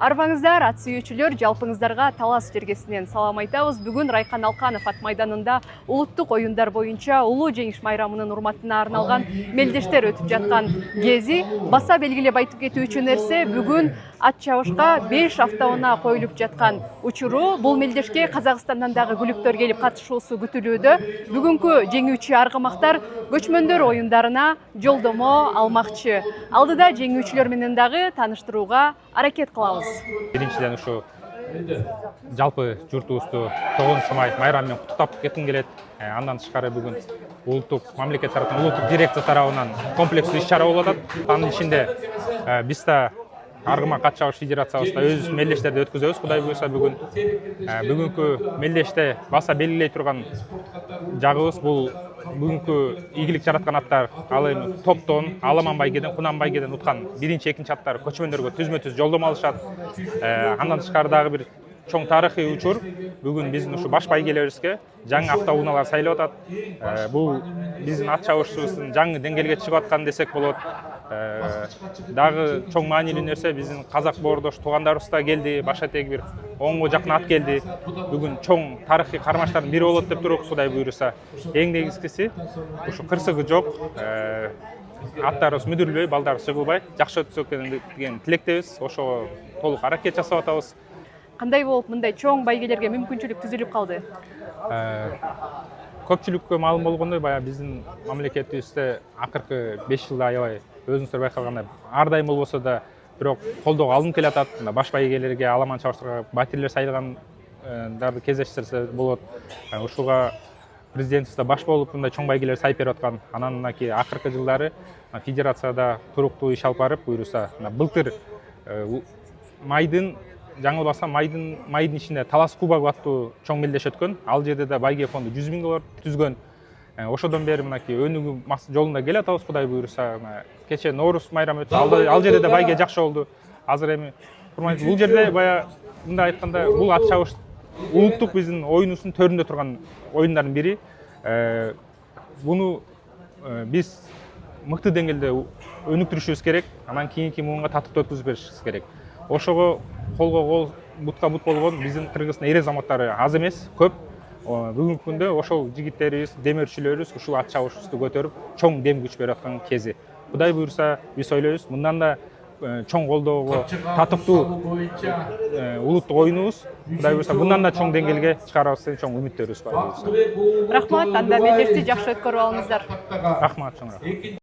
Арбаңыздар, ат сүйүүчүлөр, жалпыңыздарга Талас жергесинен салам айтабыз. Бүгүн Райкан Алканов ат майданында улуттук оюндар боюнча улуу жеңиш майрамынын урматына арналган мелдештер өтүп жаткан кези баса белгилеп айтып кетүүчү нерсе, бүгүн ат чабышка 5 автоунаа коюлуп жаткан учуру. Бул мелдешке Казакстандан дагы күлүктөр келип катышуусу күтүлүүдө. Бүгүнкү жеңүүчү аргымактар көчмөндөр оюндарына жолдомо алмакчы. Алдыда жеңүүчүлөр менен дагы тааныштырууга аракет кылабыз. Биринчиден ушу жалпы журтубузду 9 май майрамы менен куттуктап кетким келет. Андан тышкары бүгүн улуттук мамлекет тарабынан, улуттук дирекция тарабынан комплекстүү иш-чара болуп атат. Анын ичинде биз да Аргымак ат чабыш федерациябызда өз мелдештерди өткүзөбүз. Кудай буйрса бүгүнкү мелдеште баса белгилей турган жагыбыз бул бүгүнкү ийгилик жараткан аттар. Ал эми топтон Аламан байгеден, Кунан байгеден уткан биринчи, экинчи аттар көчмөндөргө түзмө-түз жолдомо алышат. Андан тышкары дагы бир чоң тарыхый учур. Бүгүн биздин ушу баш байгелерибизге жаңы автоунaalар сайлап атат. Бул биздин ат чабышыбыздын жаңы деңгээлге чыгып аткан десек болот. Дагы чоң маанилүү нерсе, биздин казак боордош туугандарыбыз да келди, башка теги бир 10го жакын ат келди. Бүгүн чоң тарыхый кармаштардын бири болот деп туруп, Кудай буйруса. Эң негизгиси ушу кырсыгы жок, аттарыбыз мүдүрүлбөй, балдарыбыз жыгылбай, жакшы өтсө деген тилектебиз. Ошого толук аракет жасап атабыз. Кандай болуп мындай чоң байгелерге мүмкүнчүлүк түзүлүп калды? Көпчүлүккө маалым болгондой, баягы биздин мамлекетибизде акыркы 5 жылда аябай өзүңүздөр байкагандай ар дайым болбосо да бирок колдоого алынып келатат. Баш байгелерге, Аламан чабыштарга батирлер сайлагандарды кездештирсе болот. Ушуга президентибиз да баш болуп мындай чоң байгелер сайып берип аткан. Анан мынакей акыркы жылдары федерацияда туруктуу иш алып барып, буйруса былтыр жаңылбасам майдын ичинде Талас кубогу аттуу чоң мелдеш өткөн. Ал жерде да байге фонду 100 000 доллар түзгөн. Ошодон бери мынакей өнүгүү жолунда келе атабыз, Кудай буйруса. Кече Ноорус майрамы өттү. Ал жерде да байге жакшы болду. Азыр эми бул жерде бая мындай айтканда, бул ат чабыш улуттук биздин оюнубуздун төрүндө турган оюндардын бири. Буну биз мыкты деңгээлде өнүктүрүшүбүз керек. Анан кийинки муунга татыктуу өткүзүп беришибиз керек. Ошого колго кол, бутка бут болгон биздин Кыргыздын эре заматтары аз эмес, көп. Бүгүнкү күндө ошол жигиттерибиз, демирчилерибиз ушул ат чабышыбызды көтөрүп, чоң дем күч берип аткан кези. Кудай буйруса, биз ойлойбуз, мындан да чоң колдоого татыктуу улуттук оюнубуз, Кудай буйруса, мындан да чоң деңгээлге чыгарабыз деген чоң үмүттөрүбүз бар. Рахмат, анда мелдешти жакшы өткөрүп алыңыздар. Рахмат, чоң рахмат.